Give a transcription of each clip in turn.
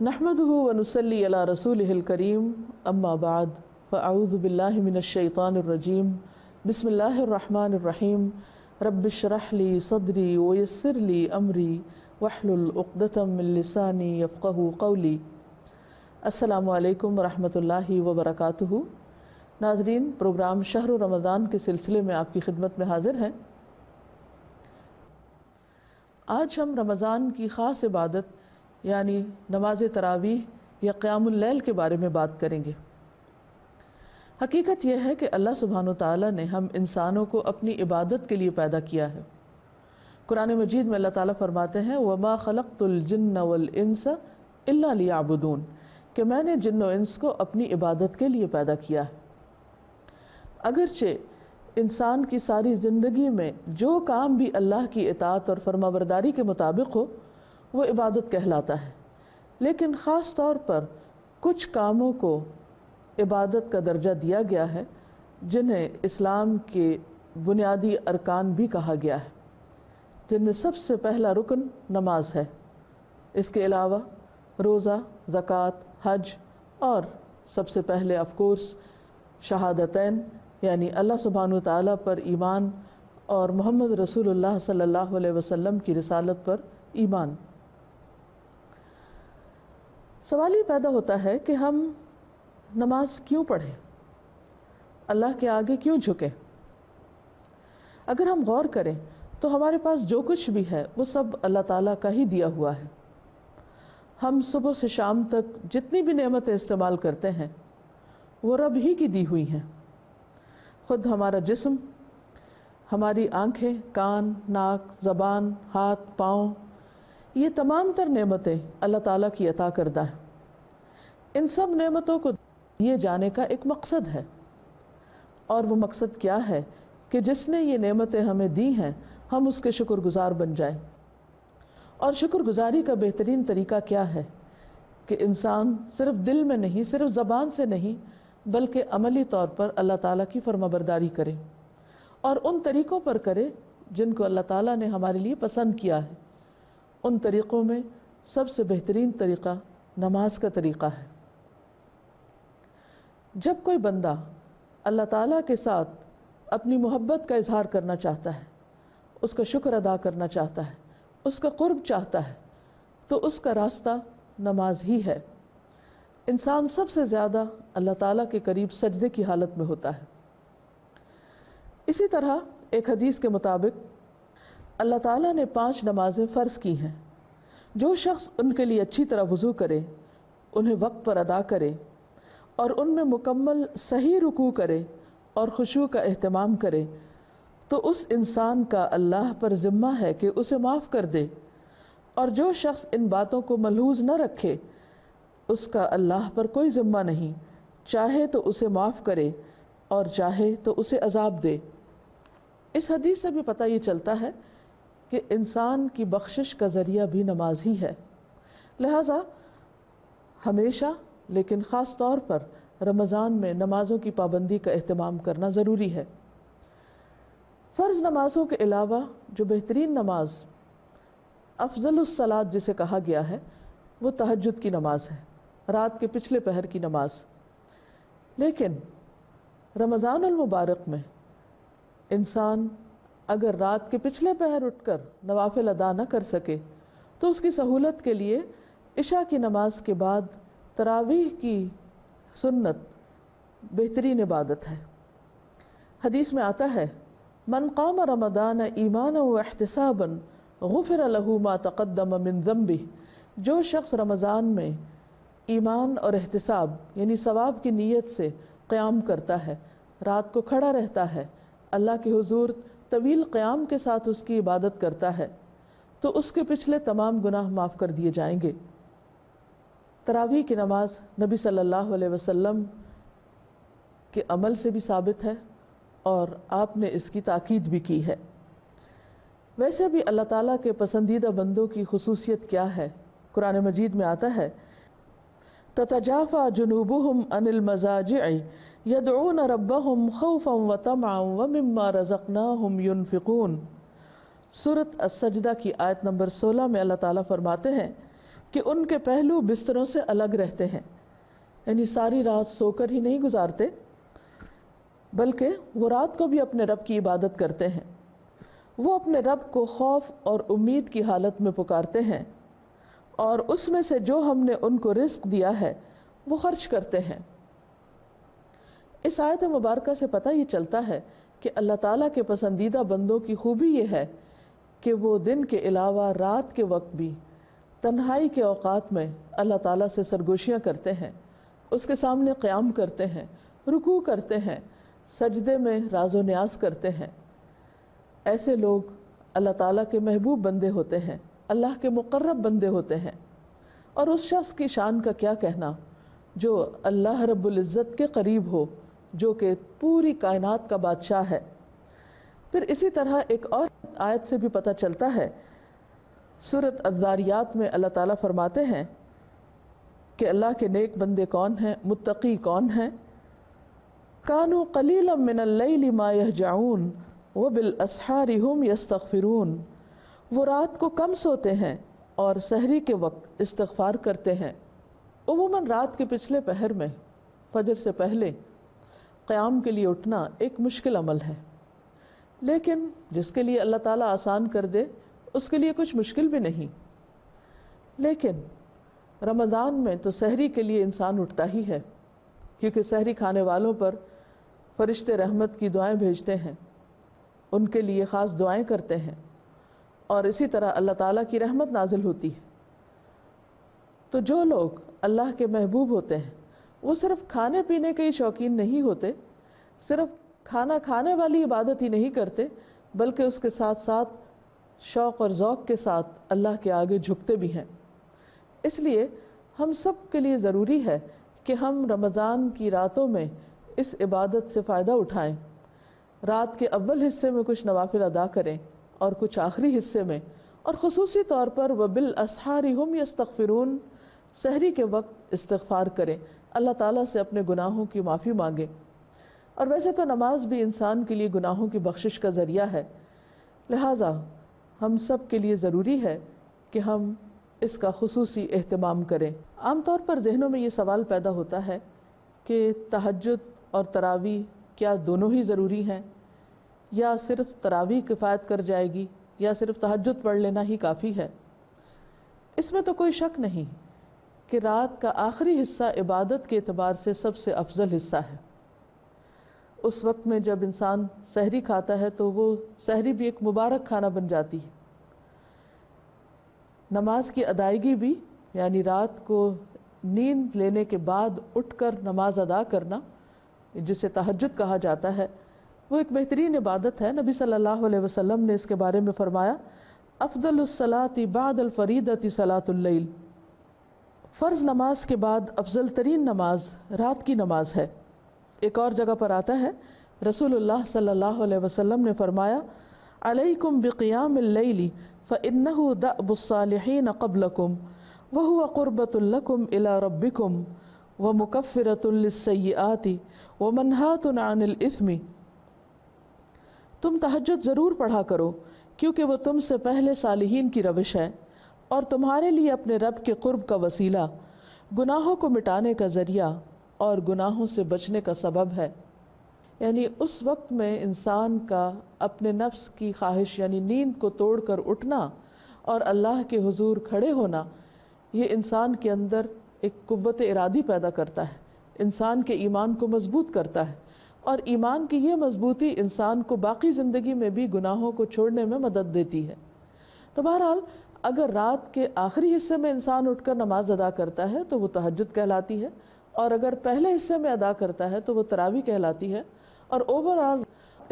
نحمده ونصلي على رسوله الكريم اما بعد فاعوذ بالله من الشيطان الرجيم بسم الله الرحمن الرحيم رب اشرح لي صدري ويسر لي امري واحلل عقدة من لساني يفقهوا قولي۔ السلام علیکم ورحمۃ اللہ وبرکاتہ۔ ناظرین، پروگرام شہر رمضان کے سلسلے میں آپ کی خدمت میں حاضر ہیں۔ آج ہم رمضان کی خاص عبادت یعنی نماز تراویح یا قیام اللیل کے بارے میں بات کریں گے۔ حقیقت یہ ہے کہ اللہ سبحانہ وتعالیٰ نے ہم انسانوں کو اپنی عبادت کے لیے پیدا کیا ہے۔ قرآن مجید میں اللہ تعالیٰ فرماتے ہیں وَمَا خَلَقْتُ الْجِنَّ وَالْإِنسَ إِلَّا لِيَعْبُدُونَ، کہ میں نے جن و انس کو اپنی عبادت کے لیے پیدا کیا ہے۔ اگرچہ انسان کی ساری زندگی میں جو کام بھی اللہ کی اطاعت اور فرمانبرداری کے مطابق ہو وہ عبادت کہلاتا ہے، لیکن خاص طور پر کچھ کاموں کو عبادت کا درجہ دیا گیا ہے جنہیں اسلام کے بنیادی ارکان بھی کہا گیا ہے، جن میں سب سے پہلا رکن نماز ہے۔ اس کے علاوہ روزہ، زکوٰۃ، حج اور سب سے پہلے آف کورس شہادتین یعنی اللہ سبحانہ وتعالیٰ پر ایمان اور محمد رسول اللہ صلی اللہ علیہ وسلم کی رسالت پر ایمان۔ سوال یہ پیدا ہوتا ہے کہ ہم نماز کیوں پڑھیں، اللہ کے آگے کیوں جھکیں؟ اگر ہم غور کریں تو ہمارے پاس جو کچھ بھی ہے وہ سب اللہ تعالیٰ کا ہی دیا ہوا ہے۔ ہم صبح سے شام تک جتنی بھی نعمتیں استعمال کرتے ہیں وہ رب ہی کی دی ہوئی ہیں۔ خود ہمارا جسم، ہماری آنکھیں، کان، ناک، زبان، ہاتھ، پاؤں، یہ تمام تر نعمتیں اللہ تعالیٰ کی عطا کردہ ہیں۔ ان سب نعمتوں کو دیے جانے کا ایک مقصد ہے، اور وہ مقصد کیا ہے کہ جس نے یہ نعمتیں ہمیں دی ہیں ہم اس کے شکر گزار بن جائیں۔ اور شکر گزاری کا بہترین طریقہ کیا ہے کہ انسان صرف دل میں نہیں، صرف زبان سے نہیں، بلکہ عملی طور پر اللہ تعالیٰ کی فرمانبرداری کرے اور ان طریقوں پر کرے جن کو اللہ تعالیٰ نے ہمارے لیے پسند کیا ہے۔ ان طریقوں میں سب سے بہترین طریقہ نماز کا طریقہ ہے۔ جب کوئی بندہ اللہ تعالیٰ کے ساتھ اپنی محبت کا اظہار کرنا چاہتا ہے، اس کا شکر ادا کرنا چاہتا ہے، اس کا قرب چاہتا ہے، تو اس کا راستہ نماز ہی ہے۔ انسان سب سے زیادہ اللہ تعالیٰ کے قریب سجدے کی حالت میں ہوتا ہے۔ اسی طرح ایک حدیث کے مطابق اللہ تعالیٰ نے 5 نمازیں فرض کی ہیں۔ جو شخص ان کے لیے اچھی طرح وضو کرے، انہیں وقت پر ادا کرے اور ان میں مکمل صحیح رکوع کرے اور خشوع کا اہتمام کرے تو اس انسان کا اللہ پر ذمہ ہے کہ اسے معاف کر دے، اور جو شخص ان باتوں کو ملحوظ نہ رکھے اس کا اللہ پر کوئی ذمہ نہیں، چاہے تو اسے معاف کرے اور چاہے تو اسے عذاب دے۔ اس حدیث سے بھی پتہ یہ چلتا ہے کہ انسان کی بخشش کا ذریعہ بھی نماز ہی ہے۔ لہٰذا ہمیشہ لیکن خاص طور پر رمضان میں نمازوں کی پابندی کا اہتمام کرنا ضروری ہے۔ فرض نمازوں کے علاوہ جو بہترین نماز، افضل الصلاۃ جسے کہا گیا ہے، وہ تہجد کی نماز ہے، رات کے پچھلے پہر کی نماز۔ لیکن رمضان المبارک میں انسان اگر رات کے پچھلے پہر اٹھ کر نوافل ادا نہ کر سکے تو اس کی سہولت کے لیے عشاء کی نماز کے بعد تراویح کی سنت بہترین عبادت ہے۔ حدیث میں آتا ہے من قام رمضان ایمانا واحتسابا غفر له ما تقدم من ذنبہ، جو شخص رمضان میں ایمان اور احتساب یعنی ثواب کی نیت سے قیام کرتا ہے، رات کو کھڑا رہتا ہے، اللہ کے حضور طویل قیام کے ساتھ اس کی عبادت کرتا ہے تو اس کے پچھلے تمام گناہ معاف کر دیے جائیں گے۔ تراویح کی نماز نبی صلی اللہ علیہ وسلم کے عمل سے بھی ثابت ہے اور آپ نے اس کی تاکید بھی کی ہے۔ ویسے بھی اللہ تعالیٰ کے پسندیدہ بندوں کی خصوصیت کیا ہے؟ قرآن مجید میں آتا ہے تتجافى جنوبهم عن المضاجع يدعون ربهم خوفا وطمعا ومما رزقناهم ينفقون۔ سورۃ السجدہ کی آیت نمبر 16 میں اللہ تعالیٰ فرماتے ہیں کہ ان کے پہلو بستروں سے الگ رہتے ہیں، یعنی ساری رات سو کر ہی نہیں گزارتے، بلکہ وہ رات کو بھی اپنے رب کی عبادت کرتے ہیں۔ وہ اپنے رب کو خوف اور امید کی حالت میں پکارتے ہیں، اور اس میں سے جو ہم نے ان کو رزق دیا ہے وہ خرچ کرتے ہیں۔ اس آیت مبارکہ سے پتہ یہ چلتا ہے کہ اللہ تعالیٰ کے پسندیدہ بندوں کی خوبی یہ ہے کہ وہ دن کے علاوہ رات کے وقت بھی تنہائی کے اوقات میں اللہ تعالیٰ سے سرگوشیاں کرتے ہیں، اس کے سامنے قیام کرتے ہیں، رکوع کرتے ہیں، سجدے میں راز و نیاز کرتے ہیں۔ ایسے لوگ اللہ تعالیٰ کے محبوب بندے ہوتے ہیں، اللہ کے مقرب بندے ہوتے ہیں۔ اور اس شخص کی شان کا کیا کہنا جو اللہ رب العزت کے قریب ہو، جو کہ پوری کائنات کا بادشاہ ہے۔ پھر اسی طرح ایک اور آیت سے بھی پتہ چلتا ہے، سورۃ الذاریات میں اللہ تعالیٰ فرماتے ہیں کہ اللہ کے نیک بندے کون ہیں، متقی کون ہیں؟ کانوا قلیلا من اللیل ما یہجعون وبالاسحار ہم یستغفرون۔ وہ رات کو کم سوتے ہیں اور سحری کے وقت استغفار کرتے ہیں۔ عموماً رات کے پچھلے پہر میں فجر سے پہلے قیام کے لیے اٹھنا ایک مشکل عمل ہے، لیکن جس کے لیے اللہ تعالیٰ آسان کر دے اس کے لیے کچھ مشکل بھی نہیں۔ لیکن رمضان میں تو سحری کے لیے انسان اٹھتا ہی ہے، کیونکہ سحری کھانے والوں پر فرشتے رحمت کی دعائیں بھیجتے ہیں، ان کے لیے خاص دعائیں کرتے ہیں، اور اسی طرح اللہ تعالیٰ کی رحمت نازل ہوتی ہے۔ تو جو لوگ اللہ کے محبوب ہوتے ہیں وہ صرف کھانے پینے کے ہی شوقین نہیں ہوتے، صرف کھانا کھانے والی عبادت ہی نہیں کرتے، بلکہ اس کے ساتھ ساتھ شوق اور ذوق کے ساتھ اللہ کے آگے جھکتے بھی ہیں۔ اس لیے ہم سب کے لیے ضروری ہے کہ ہم رمضان کی راتوں میں اس عبادت سے فائدہ اٹھائیں، رات کے اول حصے میں کچھ نوافل ادا کریں اور کچھ آخری حصے میں، اور خصوصی طور پر وَبِالْأَسْحَارِ هُمْ يَسْتَغْفِرُونَ، سحری کے وقت استغفار کریں، اللہ تعالیٰ سے اپنے گناہوں کی معافی مانگیں۔ اور ویسے تو نماز بھی انسان کے لیے گناہوں کی بخشش کا ذریعہ ہے، لہٰذا ہم سب کے لیے ضروری ہے کہ ہم اس کا خصوصی اہتمام کریں۔ عام طور پر ذہنوں میں یہ سوال پیدا ہوتا ہے کہ تہجد اور تراویح کیا دونوں ہی ضروری ہیں، یا صرف تراویح کفایت کر جائے گی، یا صرف تہجد پڑھ لینا ہی کافی ہے؟ اس میں تو کوئی شک نہیں کہ رات کا آخری حصہ عبادت کے اعتبار سے سب سے افضل حصہ ہے۔ اس وقت میں جب انسان سحری کھاتا ہے تو وہ سحری بھی ایک مبارک کھانا بن جاتی ہے۔ نماز کی ادائیگی بھی، یعنی رات کو نیند لینے کے بعد اٹھ کر نماز ادا کرنا، جسے تہجد کہا جاتا ہے، وہ ایک بہترین عبادت ہے۔ نبی صلی اللہ علیہ وسلم نے اس کے بارے میں فرمایا، افضل الصلاۃ بعد الفریضۃ صلاۃ اللیل، فرض نماز کے بعد افضل ترین نماز رات کی نماز ہے۔ ایک اور جگہ پر آتا ہے، رسول اللہ صلی اللہ علیہ وسلم نے فرمایا، علیکم بقیام اللیل فإنہ دأب الصالحین قبلکم وہو قربۃ لکم الی ربکم ومکفرۃ للسیئات ومنہاۃ عن الإثم۔ تم تہجد ضرور پڑھا کرو، کیونکہ وہ تم سے پہلے صالحین کی روش ہے، اور تمہارے لیے اپنے رب کے قرب کا وسیلہ، گناہوں کو مٹانے کا ذریعہ اور گناہوں سے بچنے کا سبب ہے۔ یعنی اس وقت میں انسان کا اپنے نفس کی خواہش یعنی نیند کو توڑ کر اٹھنا اور اللہ کے حضور کھڑے ہونا، یہ انسان کے اندر ایک قوت ارادی پیدا کرتا ہے، انسان کے ایمان کو مضبوط کرتا ہے، اور ایمان کی یہ مضبوطی انسان کو باقی زندگی میں بھی گناہوں کو چھوڑنے میں مدد دیتی ہے۔ تو بہرحال اگر رات کے آخری حصے میں انسان اٹھ کر نماز ادا کرتا ہے تو وہ تہجد کہلاتی ہے، اور اگر پہلے حصے میں ادا کرتا ہے تو وہ تراویح کہلاتی ہے، اور اوورآل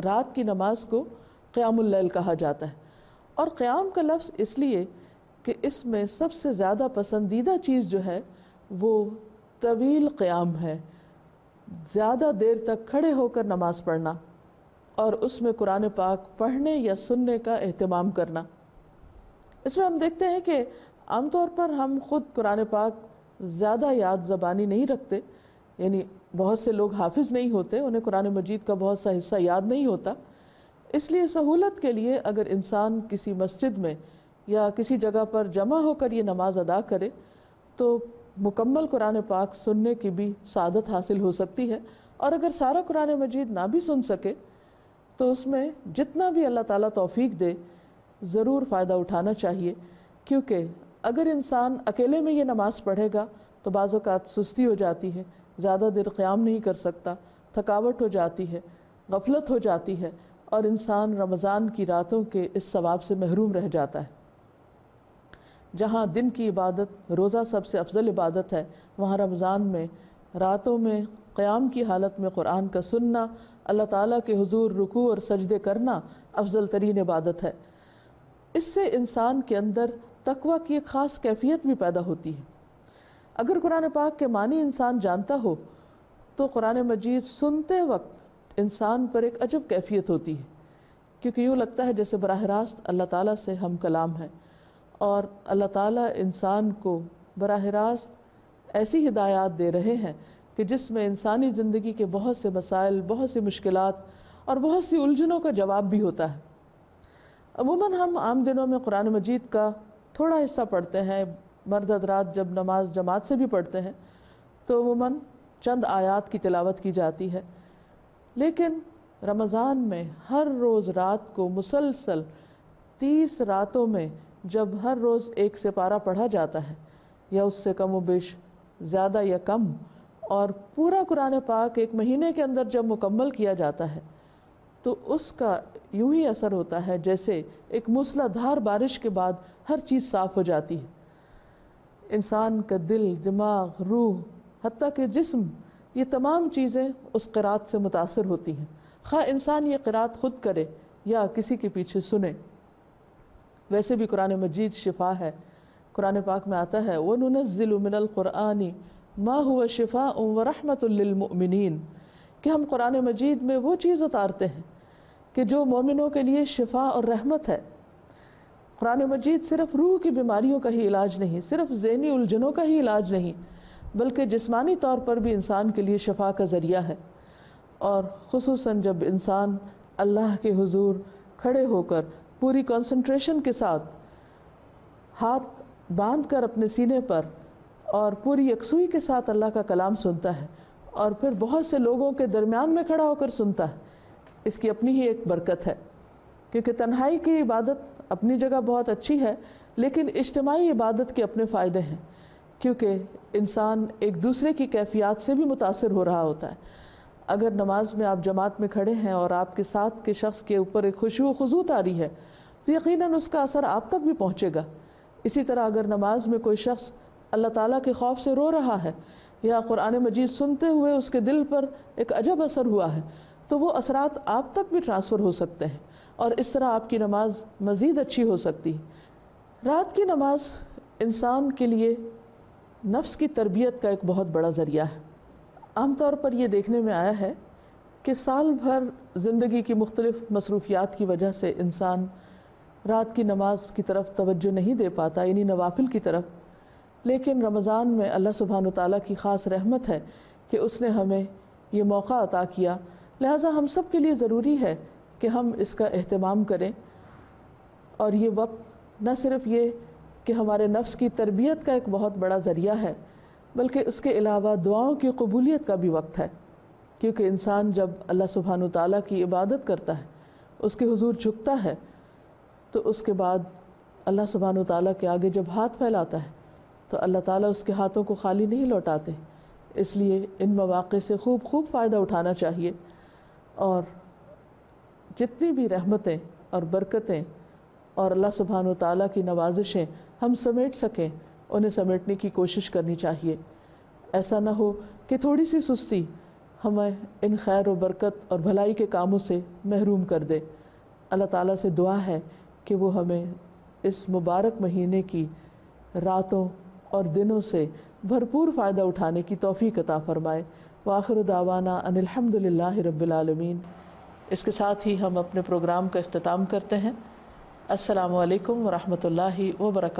رات کی نماز کو قیام اللیل کہا جاتا ہے۔ اور قیام کا لفظ اس لیے کہ اس میں سب سے زیادہ پسندیدہ چیز جو ہے وہ طویل قیام ہے، زیادہ دیر تک کھڑے ہو کر نماز پڑھنا، اور اس میں قرآن پاک پڑھنے یا سننے کا اہتمام کرنا۔ اس میں ہم دیکھتے ہیں کہ عام طور پر ہم خود قرآن پاک زیادہ یاد زبانی نہیں رکھتے، یعنی بہت سے لوگ حافظ نہیں ہوتے، انہیں قرآن مجید کا بہت سا حصہ یاد نہیں ہوتا۔ اس لیے سہولت کے لیے اگر انسان کسی مسجد میں یا کسی جگہ پر جمع ہو کر یہ نماز ادا کرے تو مکمل قرآن پاک سننے کی بھی سعادت حاصل ہو سکتی ہے. اور اگر سارا قرآن مجید نہ بھی سن سکے تو اس میں جتنا بھی اللہ تعالیٰ توفیق دے ضرور فائدہ اٹھانا چاہیے. کیونکہ اگر انسان اکیلے میں یہ نماز پڑھے گا تو بعض اوقات سستی ہو جاتی ہے، زیادہ دیر قیام نہیں کر سکتا، تھکاوٹ ہو جاتی ہے، غفلت ہو جاتی ہے، اور انسان رمضان کی راتوں کے اس ثواب سے محروم رہ جاتا ہے. جہاں دن کی عبادت روزہ سب سے افضل عبادت ہے، وہاں رمضان میں راتوں میں قیام کی حالت میں قرآن کا سننا، اللہ تعالیٰ کے حضور رکوع اور سجدے کرنا افضل ترین عبادت ہے. اس سے انسان کے اندر تقویٰ کی ایک خاص کیفیت بھی پیدا ہوتی ہے. اگر قرآن پاک کے معنی انسان جانتا ہو تو قرآن مجید سنتے وقت انسان پر ایک عجب کیفیت ہوتی ہے، کیونکہ یوں لگتا ہے جیسے براہ راست اللہ تعالیٰ سے ہم کلام ہے، اور اللہ تعالیٰ انسان کو براہ راست ایسی ہدایات دے رہے ہیں کہ جس میں انسانی زندگی کے بہت سے مسائل، بہت سی مشکلات اور بہت سی الجھنوں کا جواب بھی ہوتا ہے. عموماً ہم عام دنوں میں قرآن مجید کا تھوڑا حصہ پڑھتے ہیں. مرد حضرات جب نماز جماعت سے بھی پڑھتے ہیں تو عموماً چند آیات کی تلاوت کی جاتی ہے. لیکن رمضان میں ہر روز رات کو مسلسل 30 راتوں میں جب ہر روز ایک سپارہ پڑھا جاتا ہے یا اس سے کم و بیش زیادہ یا کم، اور پورا قرآن پاک ایک مہینے کے اندر جب مکمل کیا جاتا ہے تو اس کا یوں ہی اثر ہوتا ہے جیسے ایک موسلا دھار بارش کے بعد ہر چیز صاف ہو جاتی ہے. انسان کا دل، دماغ، روح، حتیٰ کہ جسم، یہ تمام چیزیں اس قرات سے متاثر ہوتی ہیں، خواہ انسان یہ قرات خود کرے یا کسی کے پیچھے سنے. ویسے بھی قرآن مجید شفا ہے. قرآن پاک میں آتا ہے وَنُنَزِّلُ مِنَ الْقُرْآنِ مَا هُوَ شِفَاءٌ وَرَحْمَةٌ لِّلْمُؤْمِنِينَ کہ ہم قرآن مجید میں وہ چیز اتارتے ہیں کہ جو مومنوں کے لیے شفا اور رحمت ہے. قرآن مجید صرف روح کی بیماریوں کا ہی علاج نہیں، صرف ذہنی الجھنوں کا ہی علاج نہیں، بلکہ جسمانی طور پر بھی انسان کے لیے شفا کا ذریعہ ہے. اور خصوصاً جب انسان اللہ کے حضور کھڑے ہو کر پوری کنسنٹریشن کے ساتھ ہاتھ باندھ کر اپنے سینے پر اور پوری یکسوئی کے ساتھ اللہ کا کلام سنتا ہے، اور پھر بہت سے لوگوں کے درمیان میں کھڑا ہو کر سنتا ہے، اس کی اپنی ہی ایک برکت ہے. کیونکہ تنہائی کی عبادت اپنی جگہ بہت اچھی ہے، لیکن اجتماعی عبادت کے اپنے فائدے ہیں، کیونکہ انسان ایک دوسرے کی کیفیات سے بھی متاثر ہو رہا ہوتا ہے. اگر نماز میں آپ جماعت میں کھڑے ہیں اور آپ کے ساتھ کے شخص کے اوپر ایک خشوع و خضوع طاری ہے تو یقیناً اس کا اثر آپ تک بھی پہنچے گا. اسی طرح اگر نماز میں کوئی شخص اللہ تعالیٰ کے خوف سے رو رہا ہے یا قرآن مجید سنتے ہوئے اس کے دل پر ایک عجب اثر ہوا ہے تو وہ اثرات آپ تک بھی ٹرانسفر ہو سکتے ہیں، اور اس طرح آپ کی نماز مزید اچھی ہو سکتی ہے. رات کی نماز انسان کے لیے نفس کی تربیت کا ایک بہت بڑا ذریعہ ہے. عام طور پر یہ دیکھنے میں آیا ہے کہ سال بھر زندگی کی مختلف مصروفیات کی وجہ سے انسان رات کی نماز کی طرف توجہ نہیں دے پاتا، یعنی نوافل کی طرف. لیکن رمضان میں اللہ سبحانہ وتعالیٰ کی خاص رحمت ہے کہ اس نے ہمیں یہ موقع عطا کیا، لہٰذا ہم سب کے لیے ضروری ہے کہ ہم اس کا اہتمام کریں. اور یہ وقت نہ صرف یہ کہ ہمارے نفس کی تربیت کا ایک بہت بڑا ذریعہ ہے، بلکہ اس کے علاوہ دعاؤں کی قبولیت کا بھی وقت ہے. کیونکہ انسان جب اللہ سبحانہ وتعالیٰ کی عبادت کرتا ہے، اس کے حضور جھکتا ہے، تو اس کے بعد اللہ سبحانہ وتعالیٰ کے آگے جب ہاتھ پھیلاتا ہے تو اللہ تعالیٰ اس کے ہاتھوں کو خالی نہیں لوٹاتے. اس لیے ان مواقع سے خوب فائدہ اٹھانا چاہیے، اور جتنی بھی رحمتیں اور برکتیں اور اللہ سبحانہ وتعالیٰ کی نوازشیں ہم سمیٹ سکیں انہیں سمیٹنے کی کوشش کرنی چاہیے. ایسا نہ ہو کہ تھوڑی سی سستی ہمیں ان خیر و برکت اور بھلائی کے کاموں سے محروم کر دے. اللہ تعالیٰ سے دعا ہے کہ وہ ہمیں اس مبارک مہینے کی راتوں اور دنوں سے بھرپور فائدہ اٹھانے کی توفیق عطا فرمائے. وآخر دعوانا ان الحمد للہ رب العالمین. اس کے ساتھ ہی ہم اپنے پروگرام کا اختتام کرتے ہیں. السلام علیکم ورحمۃ اللہ وبرکاتہ.